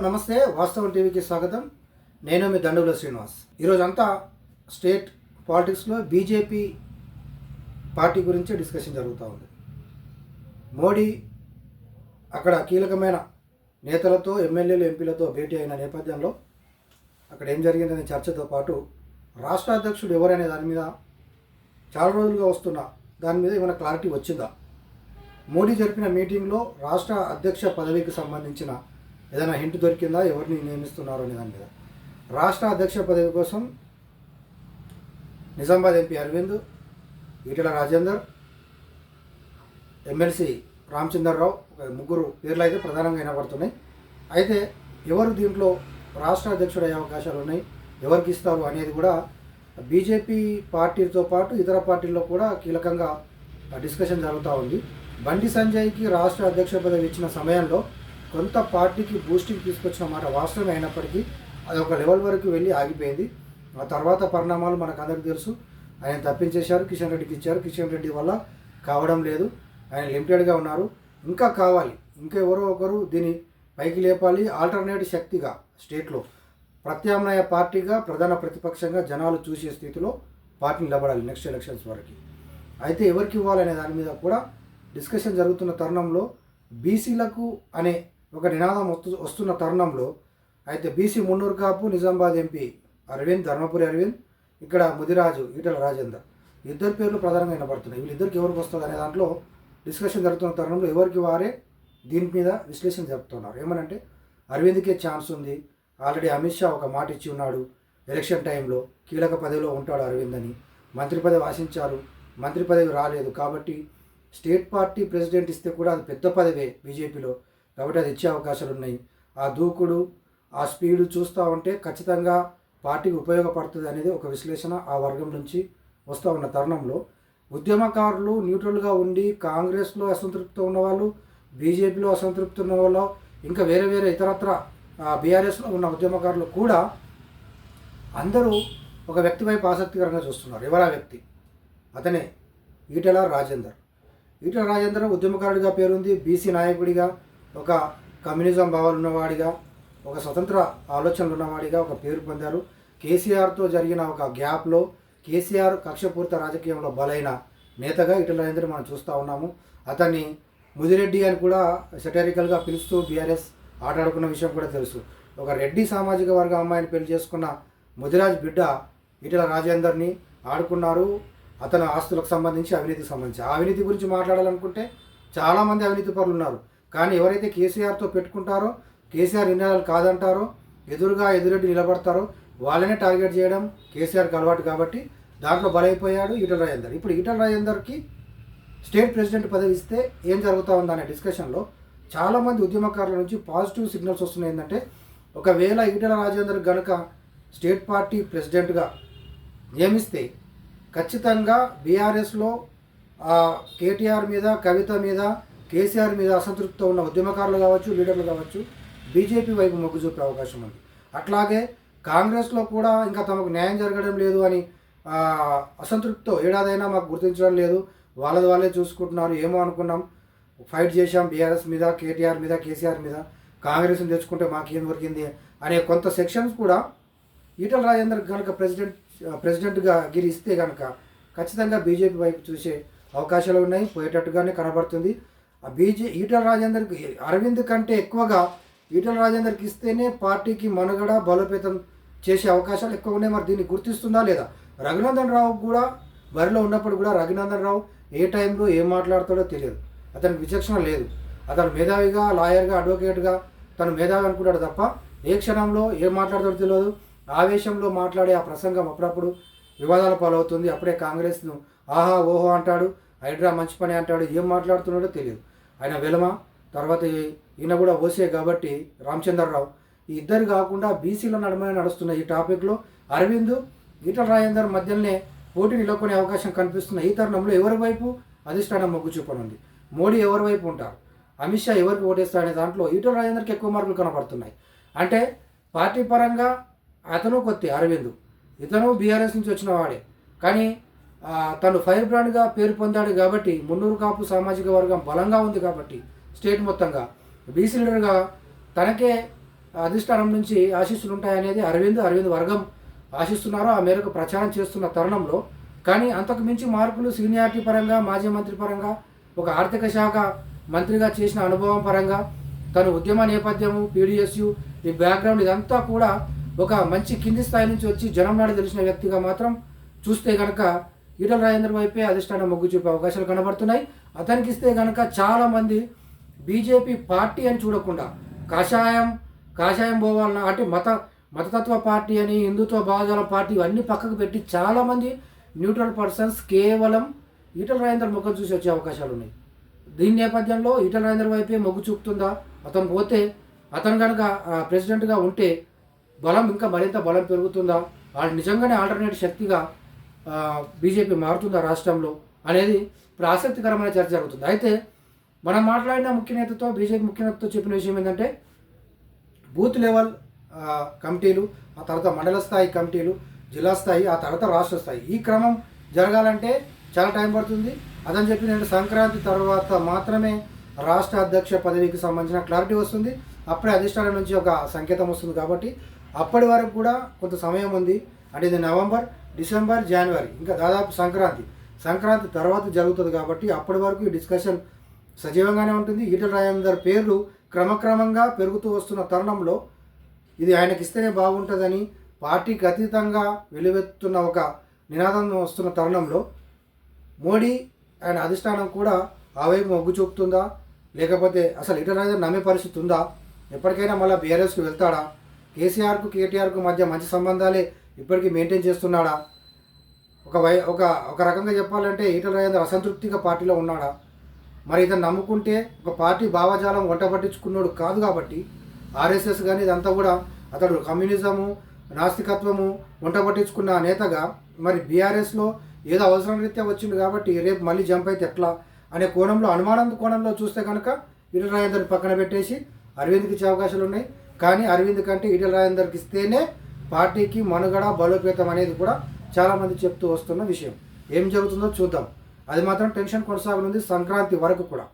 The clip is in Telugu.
నమస్తే. వాస్తవం టీవీకి స్వాగతం. నేను మీ దండుగుల శ్రీనివాస్. ఈరోజంతా స్టేట్ పాలిటిక్స్లో బీజేపీ పార్టీ గురించి డిస్కషన్ జరుగుతూ ఉంది. మోడీ అక్కడ కీలకమైన నేతలతో, ఎమ్మెల్యేలు, ఎంపీలతో భేటీ అయిన నేపథ్యంలో అక్కడ ఏం జరిగిందనే చర్చతో పాటు రాష్ట్ర అధ్యక్షుడు ఎవరనే దాని మీద చాలా రోజులుగా వస్తున్న దాని మీద ఏమైనా క్లారిటీ వచ్చిందా? మోడీ జరిపిన మీటింగ్లో రాష్ట్ర అధ్యక్ష పదవికి సంబంధించిన ఏదైనా హింట్ దొరికిందా? ఎవరిని నియమిస్తున్నారు అనే దాని మీద. రాష్ట్ర అధ్యక్ష పదవి కోసం నిజామాబాద్ ఎంపీ అరవింద్, ఈటెల రాజేందర్, ఎమ్మెల్సీ రామచంద్రరావు, ముగ్గురు పేర్లు అయితే ప్రధానంగా వినబడుతున్నాయి. అయితే ఎవరు దీంట్లో రాష్ట్ర అధ్యక్షుడు అయ్యే అవకాశాలు ఉన్నాయి, ఎవరికి ఇస్తారు అనేది కూడా బీజేపీ పార్టీతో పాటు ఇతర పార్టీల్లో కూడా కీలకంగా డిస్కషన్ జరుగుతూ ఉంది. బండి సంజయ్కి రాష్ట్ర అధ్యక్ష పదవి ఇచ్చిన సమయంలో కొంత పార్టీకి బూస్టింగ్ తీసుకొచ్చిన మాట వాస్తవమే అయినప్పటికీ అది ఒక లెవెల్ వరకు వెళ్ళి ఆగిపోయింది. ఆ తర్వాత పరిణామాలు మనకు అందరికీ తెలుసు. ఆయన తప్పించేశారు, కిషన్ రెడ్డికి ఇచ్చారు. కిషన్ రెడ్డి వల్ల కావడం లేదు, ఆయన లిమిటెడ్గా ఉన్నారు. ఇంకా కావాలి, ఇంకా ఎవరో ఒకరు దీన్ని పైకి లేపాలి. ఆల్టర్నేట్ శక్తిగా స్టేట్లో ప్రత్యామ్నాయ పార్టీగా, ప్రధాన ప్రతిపక్షంగా జనాలు చూసే స్థితిలో పార్టీ నిలబడాలి నెక్స్ట్ ఎలక్షన్స్ వరకు. అయితే ఎవరికి ఇవ్వాలనే దాని మీద కూడా డిస్కషన్ జరుగుతున్న తరుణంలో బీసీలకు అనే ఒక నినాదం వస్తున్న తరుణంలో అయితే బీసీ మున్నూరు కాపు నిజామాబాద్ ఎంపీ అరవింద్, ధర్మపురి అరవింద్, ఇక్కడ ముదిరాజు ఈటెల రాజేందర్, ఇద్దరు పేర్లు ప్రధానంగా వినపడుతున్నాయి. వీళ్ళిద్దరికి ఎవరికి వస్తుంది అనే దాంట్లో డిస్కషన్ జరుగుతున్న తరుణంలో ఎవరికి వారే దీని మీద విశ్లేషణ జరుపుతున్నారు. ఏమనంటే అరవింద్కే ఛాన్స్ ఉంది. ఆల్రెడీ అమిత్ షా ఒక మాట ఇచ్చి ఉన్నాడు, ఎలక్షన్ టైంలో కీలక పదవిలో ఉంటాడు అరవింద్ అని. మంత్రి పదవి ఆశించారు, మంత్రి పదవి రాలేదు. కాబట్టి స్టేట్ పార్టీ ప్రెసిడెంట్ ఇస్తే కూడా అది పెద్ద పదవే బీజేపీలో, కాబట్టి అది ఇచ్చే అవకాశాలు ఉన్నాయి. ఆ దూకుడు, ఆ స్పీడు చూస్తూ ఉంటే ఖచ్చితంగా పార్టీకి ఉపయోగపడుతుంది అనేది ఒక విశ్లేషణ ఆ వర్గం నుంచి వస్తూ ఉన్న తరుణంలో ఉద్యమకారులు న్యూట్రల్గా ఉండి కాంగ్రెస్లో అసంతృప్తితో ఉన్నవాళ్ళు, బీజేపీలో అసంతృప్తి ఉన్న వాళ్ళు, ఇంకా వేరే వేరే ఇతరత్ర బీఆర్ఎస్లో ఉన్న ఉద్యమకారులు కూడా అందరూ ఒక వ్యక్తి వైపు ఆసక్తికరంగా చూస్తున్నారు. ఎవరా వ్యక్తి? అతనే ఈటెల రాజేందర్. ఈటెల రాజేందర్ ఉద్యమకారుడిగా పేరుంది, బీసీ నాయకుడిగా, ఒక కమ్యూనిజం భావాలు ఉన్నవాడిగా, ఒక స్వతంత్ర ఆలోచనలు ఉన్నవాడిగా ఒక పేరు పొందారు. కేసీఆర్తో జరిగిన ఒక గ్యాప్లో కేసీఆర్ కక్షపూరిత రాజకీయంలో బలైన నేతగా ఈటెల రాజేందర్ మనం చూస్తూ ఉన్నాము. అతన్ని ముదిరెడ్డి అని కూడా సెటరికల్గా పిలుస్తూ బీఆర్ఎస్ ఆటాడుకున్న విషయం కూడా తెలుసు. ఒక రెడ్డి సామాజిక వర్గ అమ్మాయిని పెళ్లి చేసుకున్న ముదిరాజ్ బిడ్డ ఈటెల రాజేందర్ని ఆడుకున్నారు. అతని ఆస్తులకు సంబంధించి, అవినీతికి సంబంధించి. ఆ అవినీతి గురించి మాట్లాడాలనుకుంటే చాలామంది అవినీతి పరులు ఉన్నారు. కానీ ఎవరైతే కేసీఆర్తో పెట్టుకుంటారో, కేసీఆర్ నిర్ణయాలు కాదంటారో, ఎదురుగా ఎదురెడ్డి నిలబడతారో వాళ్ళనే టార్గెట్ చేయడం కేసీఆర్కి అలవాటు. కాబట్టి దాంట్లో బలైపోయాడు ఈటెల రాజేందర్. ఇప్పుడు ఈటెల రాజేందర్కి స్టేట్ ప్రెసిడెంట్ పదవి ఇస్తే ఏం జరుగుతూ ఉందనే డిస్కషన్లో చాలామంది ఉద్యమకారుల నుంచి పాజిటివ్ సిగ్నల్స్ వస్తున్నాయి. ఏంటంటే ఒకవేళ ఈటెల రాజేందర్ కనుక స్టేట్ పార్టీ ప్రెసిడెంట్గా నియమిస్తే ఖచ్చితంగా బీఆర్ఎస్లో కేటీఆర్ మీద, కవిత మీద, కేసీఆర్ మీద అసంతృప్తితో ఉన్న ఉద్యమకారులు కావచ్చు, లీడర్లు కావచ్చు, బీజేపీ వైపు మొగ్గు చూపే అవకాశం ఉంది. అట్లాగే కాంగ్రెస్లో కూడా ఇంకా తమకు న్యాయం జరగడం లేదు అని అసంతృప్తితో, ఏడాదైనా మాకు గుర్తించడం లేదు, వాళ్ళే చూసుకుంటున్నారు, ఏమో అనుకున్నాం, ఫైట్ చేశాం బీఆర్ఎస్ మీద, కేటీఆర్ మీద, కేసీఆర్ మీద, కాంగ్రెస్ని తెచ్చుకుంటే మాకేం దొరికింది అనే కొంత సెక్షన్స్ కూడా ఈటెల రాజేందర్ కనుక ప్రెసిడెంట్గా గిరి ఇస్తే కనుక ఖచ్చితంగా బీజేపీ వైపు చూసే అవకాశాలు ఉన్నాయి, పోయేటట్టుగానే కనబడుతుంది. ఈటెల రాజేందర్కి అరవింద్ కంటే ఎక్కువగా ఈటెల రాజేందర్కి ఇస్తేనే పార్టీకి మనుగడ బలోపేతం చేసే అవకాశాలు ఎక్కువ ఉన్నాయి. మరి దీన్ని గుర్తిస్తుందా లేదా? రఘునందన్ రావు కూడా బరిలో ఉన్నప్పుడు కూడా రఘునందన్ రావు ఏ టైంలో ఏం మాట్లాడతాడో తెలియదు. అతనికి విచక్షణ లేదు. అతను మేధావిగా, లాయర్గా, అడ్వకేట్గా తను మేధావి అనుకుంటాడు తప్ప ఏ క్షణంలో ఏం మాట్లాడతాడో తెలియదు. ఆవేశంలో మాట్లాడే ఆ ప్రసంగం అప్పుడప్పుడు వివాదాల పాలవుతుంది. అప్పుడే కాంగ్రెస్ను ఆహా ఓహో అంటాడు, హైడ్రా మంచి పని అంటాడు, ఏం మాట్లాడుతున్నాడో తెలియదు. ఆయన వెలమ, తర్వాత ఈయన కూడా ఓసే కాబట్టి రామచంద్రరావు, ఈ ఇద్దరు కాకుండా బీసీల నడుమనే నడుస్తున్న ఈ టాపిక్లో అరవింద్, ఈటెల రాజేందర్ మధ్యలోనే పోటీ నిలకొనే అవకాశం కనిపిస్తున్న ఈ తరుణంలో ఎవరి వైపు అధిష్టానం మొగ్గు చూపనుంది? మోడీ ఎవరి వైపు ఉంటారు, అమిత్ షా ఎవరికి ఓటేస్తారనే దాంట్లో ఈటెల రాజేందర్కి ఎక్కువ మార్కులు కనపడుతున్నాయి. అంటే పార్టీ పరంగా అతను కొత్త అరవింద్, ఇతను బీఆర్ఎస్ నుంచి వచ్చిన వాడే, కానీ తను ఫైర్ బ్రాండ్గా పేరు పొందాడు కాబట్టి, మున్నూరు కాపు సామాజిక వర్గం బలంగా ఉంది కాబట్టి స్టేట్ మొత్తంగా బీసీ లీడర్గా తనకే అధిష్టానం నుంచి ఆశీస్సులు ఉంటాయనేది అరవింద్ వర్గం ఆశిస్తున్నారో ఆ మేరకు ప్రచారం చేస్తున్న తరుణంలో, కానీ అంతకు మించి మార్పులు సీనియారిటీ పరంగా, మాజీ మంత్రి పరంగా, ఒక ఆర్థిక శాఖ మంత్రిగా చేసిన అనుభవం పరంగా, తను ఉద్యమ నేపథ్యము, పీడిఎస్యు, ఈ బ్యాక్గ్రౌండ్ ఇదంతా కూడా ఒక మంచి కింది స్థాయి నుంచి వచ్చి జనం నాడు తెలిసిన వ్యక్తిగా మాత్రం చూస్తే కనుక ఈటల రాజేందర్ వైపే అధిష్టానం మొగ్గు చూపే అవకాశాలు కనబడుతున్నాయి. అతనికి ఇస్తే కనుక చాలామంది బీజేపీ పార్టీ అని చూడకుండా కాషాయం పోవాలన్న అంటే మతతత్వ పార్టీ అని, హిందుత్వ భావజాలం పార్టీ ఇవన్నీ పక్కకు పెట్టి చాలామంది న్యూట్రల్ పర్సన్స్ కేవలం ఈటల రాజేందర్ ముఖం చూసి వచ్చే అవకాశాలు ఉన్నాయి. దీని నేపథ్యంలో ఈటల రాజేందర్ వైపే మొగ్గు చూపుతుందా? అతను పోతే అతను కనుక ప్రెసిడెంట్గా ఉంటే బలం ఇంకా మరింత బలం పెరుగుతుందా? వాళ్ళు నిజంగానే ఆల్టర్నేట్ శక్తిగా బీజేపీ మారుతుందా రాష్ట్రంలో అనేది ఇప్పుడు ఆసక్తికరమైన చర్చ జరుగుతుంది. అయితే మనం మాట్లాడిన బీజేపీ ముఖ్య నేతతో చెప్పిన విషయం ఏంటంటే బూత్ లెవెల్ కమిటీలు, ఆ తర్వాత మండల స్థాయి కమిటీలు, జిల్లా స్థాయి, ఆ తర్వాత రాష్ట్ర స్థాయి, ఈ క్రమం జరగాలంటే చాలా టైం పడుతుంది. అదని చెప్పిన సంక్రాంతి తర్వాత మాత్రమే రాష్ట్ర అధ్యక్ష పదవికి సంబంధించిన క్లారిటీ వస్తుంది. అప్పుడే అధిష్టానం నుంచి ఒక సంకేతం వస్తుంది. కాబట్టి అప్పటి వరకు కూడా కొంత సమయం ఉంది. అంటే ఇది నవంబర్, డిసెంబర్, జనవరి, ఇంకా దాదాపు సంక్రాంతి తర్వాత జరుగుతుంది. కాబట్టి అప్పటి వరకు ఈ డిస్కషన్ సజీవంగానే ఉంటుంది. ఈటల రాజేందర్ పేర్లు క్రమక్రమంగా పెరుగుతూ వస్తున్న తరుణంలో ఇది ఆయనకి ఇస్తేనే బాగుంటుందని పార్టీకి అతీతంగా వెలువెత్తున్న ఒక నినాదం వస్తున్న తరుణంలో మోడీ ఆయన అధిష్టానం కూడా ఆ వైపు మొగ్గు చూపుతుందా, లేకపోతే అసలు ఈటల రాజేందర్ నమ్మే పరిస్థితి ఉందా? ఎప్పటికైనా మళ్ళీ బీఆర్ఎస్కి వెళ్తాడా? కేటీఆర్కు మధ్య మంచి సంబంధాలే ఇప్పటికీ మెయింటైన్ చేస్తున్నాడా? ఒక రకంగా చెప్పాలంటే ఈటల రాజేందర్ అసంతృప్తిగా పార్టీలో ఉన్నాడా? మరి ఇతను నమ్ముకుంటే ఒక పార్టీ భావజాలం వంట పట్టించుకున్నాడు కాదు. కాబట్టి ఆర్ఎస్ఎస్ కానీ ఇదంతా కూడా అతడు కమ్యూనిజము, నాస్తికత్వము వంట పట్టించుకున్న నేతగా మరి బీఆర్ఎస్లో ఏదో అవసరం రీత్యా వచ్చింది కాబట్టి రేపు మళ్ళీ జంప్ అయితే ఎట్లా అనే అనుమానం కోణంలో చూస్తే కనుక ఈటల రాజేందర్ని పక్కన పెట్టేసి అరవింద్కి ఇచ్చే అవకాశాలు ఉన్నాయి. కానీ అరవింద్ కంటే ఈటల రాజేందర్కి ఇస్తేనే పార్టీకి మనుగడ బలోపేతం అనేది కూడా చాలామంది చెప్తూ వస్తున్న విషయం. ఏం జరుగుతుందో చూద్దాం. అది మాత్రం టెన్షన్ కొనసాగనుంది సంక్రాంతి వరకు కూడా.